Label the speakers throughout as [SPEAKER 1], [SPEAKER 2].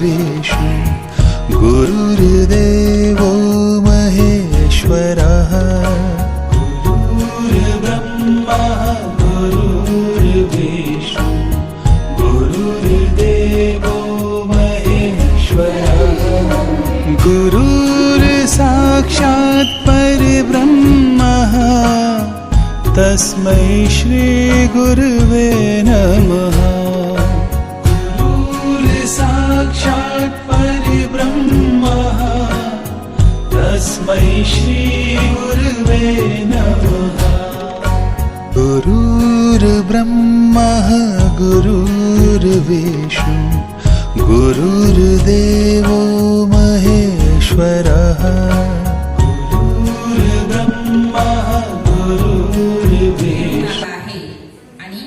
[SPEAKER 1] गुरुर्विष्णु गुरुर्देवो महेश्वरः गुरुर्ब्रह्मा गुरुर्विष्णु गुरुर्देवो महेश्वरः गुरुर्साक्षात् परब्रह्मः तस्मै श्री गुरुवे नमः गुरुर्साक्षात् परब्रह्मः तस्मै श्री गुरुवे नमः गुरुर्ब्रह्मा गुरुर्विष्णु गुरुर्देवो महेश्वरः गुरुर्ब्रह्मा गुरुर्विष्णु
[SPEAKER 2] आहे आणि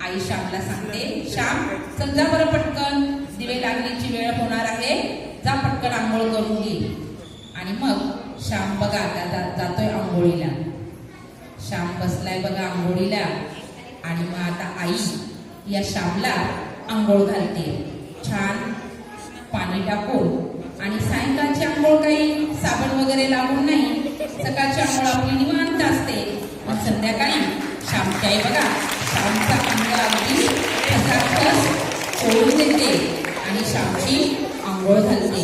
[SPEAKER 2] आई श्यामला सांगते, श्याम समजा बरं पटकन, दिवे लागण्याची वेळ होणार आहे, जा पटकन आंघोळ करून घे. आणि मग श्याम बघा जातोय आंघोळीला. श्याम बसलाय बघा आंघोळीला. आणि मग आता आई या श्यामला आंघोळ घालते छान पाणी टाकून. आणि सायंकाळची आंघोळ काही साबण वगैरे लावून नाही, सकाळची आंघोळ आपली निवांत असते. मग संध्याकाळी श्यामची आई बघा श्यामचा अंग अगदी खसाखस सोडून देते आणि श्यामची आंघोळ घालते.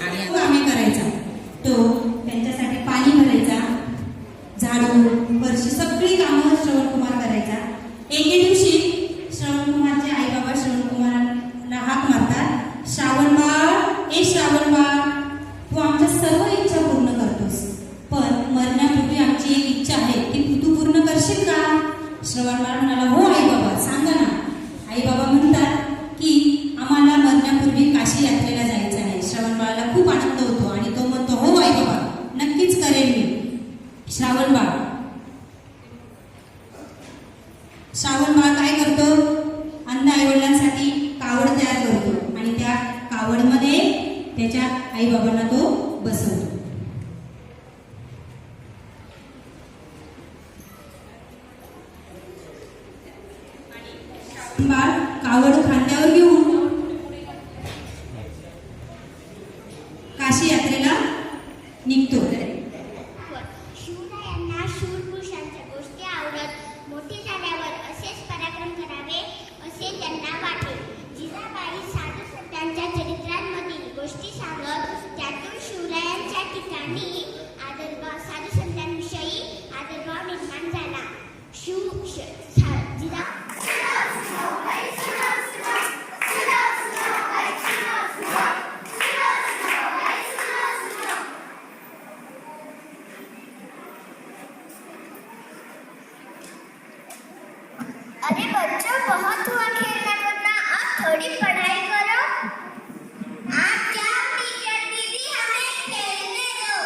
[SPEAKER 2] आणि
[SPEAKER 3] कामे करायचा, तो त्यांच्यासाठी पाणी भरायचा, झाडू वर्षी सगळी कामं श्रवणकुमार करायचा. एके दिवशी श्रवणकुमारचे आई बाबा श्रवणकुमारला हाक मारतात, श्रावणबाळ, ए श्रावणबाळ, तू आमच्या सर्व इच्छा पूर्ण करतोस, पण मरण्यापूर्वी आमची एक इच्छा आहे, ती तू पूर्ण करशील का? श्रवणबाळ म्हणाला, हो आई बाबा, सांगा ना. आई बाबा म्हणतात की आम्हाला मरण्यापूर्वी काशी यात्रेला जायचं आहे. श्रवणबाळाला खूप आनंद होतो आणि तो म्हणतो, हो आई बाबा, नक्कीच करेन मी. श्रावणबाळ काय करतो? अंध आईवडिलांसाठी कावड तयार करतो आणि त्या कावडमध्ये त्याच्या आई बाबांना तो बसवतो. बाळ कावड खांद्यावर घेऊन काशी यात्रेला निघतो.
[SPEAKER 4] शिवरायांना शूरपुरुषांच्या गोष्टी आवडत, मोठे झाल्यावर असेच पराक्रम करावे असे त्यांना वाटे. जिजाबाई साधू संतांच्या चरित्रांमधील गोष्टी सांगत, त्यातून शिवरायांच्या ठिकाणी आदरभाव, साधू संतांविषयी आदरभाव निर्माण झाला. अरे बच्चों, बहुत हुआ खेलना कूदना, अब थोड़ी पढ़ाई करो. आज क्या टीचर दीदी, हमें खेलने दो.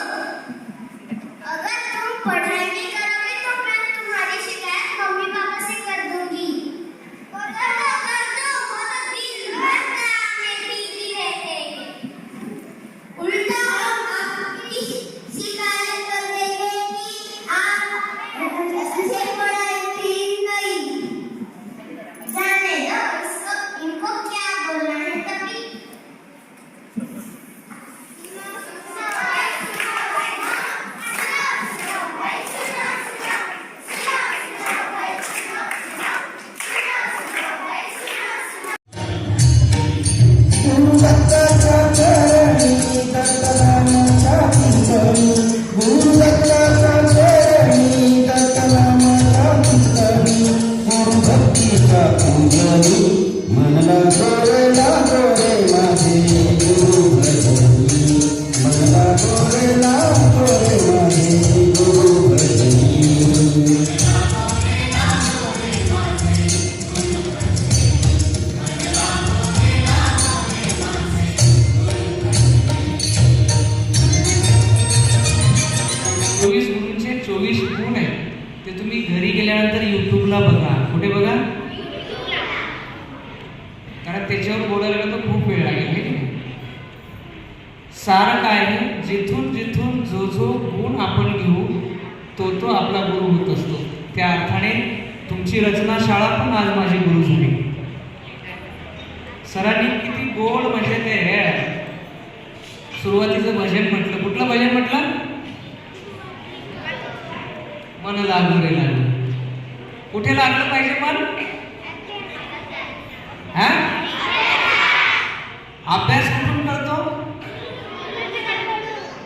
[SPEAKER 4] अगर तुम पढ़ाई नहीं करोगे तो मैं तुम्हारी शिकायत मम्मी पापा से कर दूंगी. कर दो, वो तो दिन भर ड्रामे पीती रहते हैं. उल्टा हम आपकी शिकायत कर देंगे कि आप ऐसे पढ़ाई ठीक नहीं. जाने दो, इनको क्या बोलना है तभी.
[SPEAKER 5] घरी गेल्यानंतर यूट्यूबला बघा. कुठे बघा? कारण त्याच्यावर बोलायला तर खूप वेळ लागेल. सार काय आहे, जिथून जिथून जो जो गुण आपण घेऊ तो तो आपला गुरु होत असतो. त्या अर्थाने तुमची रचना शाळा पण आज माझी गुरु झाली. सरांनी किती गोड म्हणजे ते सुरुवातीचं भजन म्हटलं. कुठलं भजन म्हटलं? मन लागू रे लागू. कुठे लागलं पाहिजे मन? हा? अभ्यास कुठून करतो?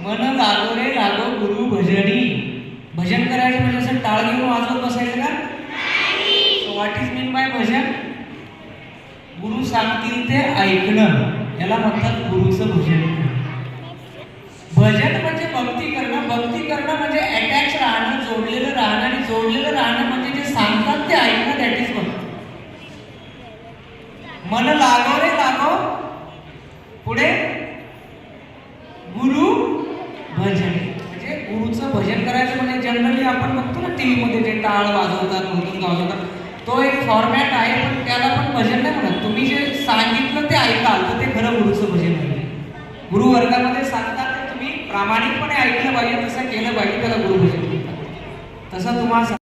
[SPEAKER 5] मन लागो रे लागो गुरु भजनी. भजन करायचं म्हणजे असं टाळ घेऊन वाजवत बसायचं का? व्हॉट इज मीन बाय भजन? गुरु सांगतील ते ऐकणं, याला म्हणतात गुरुचं भजन. भजन म्हणजे भक्ती करणं. भक्ती करणं म्हणजे अटॅच राहणं, जोडलेलं राहणं. आणि जोडलेलं राहणं म्हणजे जे सांगतात ते ऐकणं. दॅट इज भक्ती. मन लागो रे लागो, पुढे गुरु भजन. म्हणजे गुरुचं भजन करायचं म्हणजे जनरली आपण बघतो ना टीव्ही मध्ये जे टाळ वाजवतात, मधून वाजवतात, तो एक फॉर्मॅट आहे, पण त्याला पण भजन नाही म्हणत. तुम्ही जे सांगितलं ते ऐकाल तर ते खरं गुरुचं भजन आहे. गुरु वर्गामध्ये सांगतात ते तुम्ही प्रामाणिकपणे ऐकलं पाहिजे, तसं केलं पाहिजे, त्याला गुरु भजन म्हणतात. तसं तुम्हाला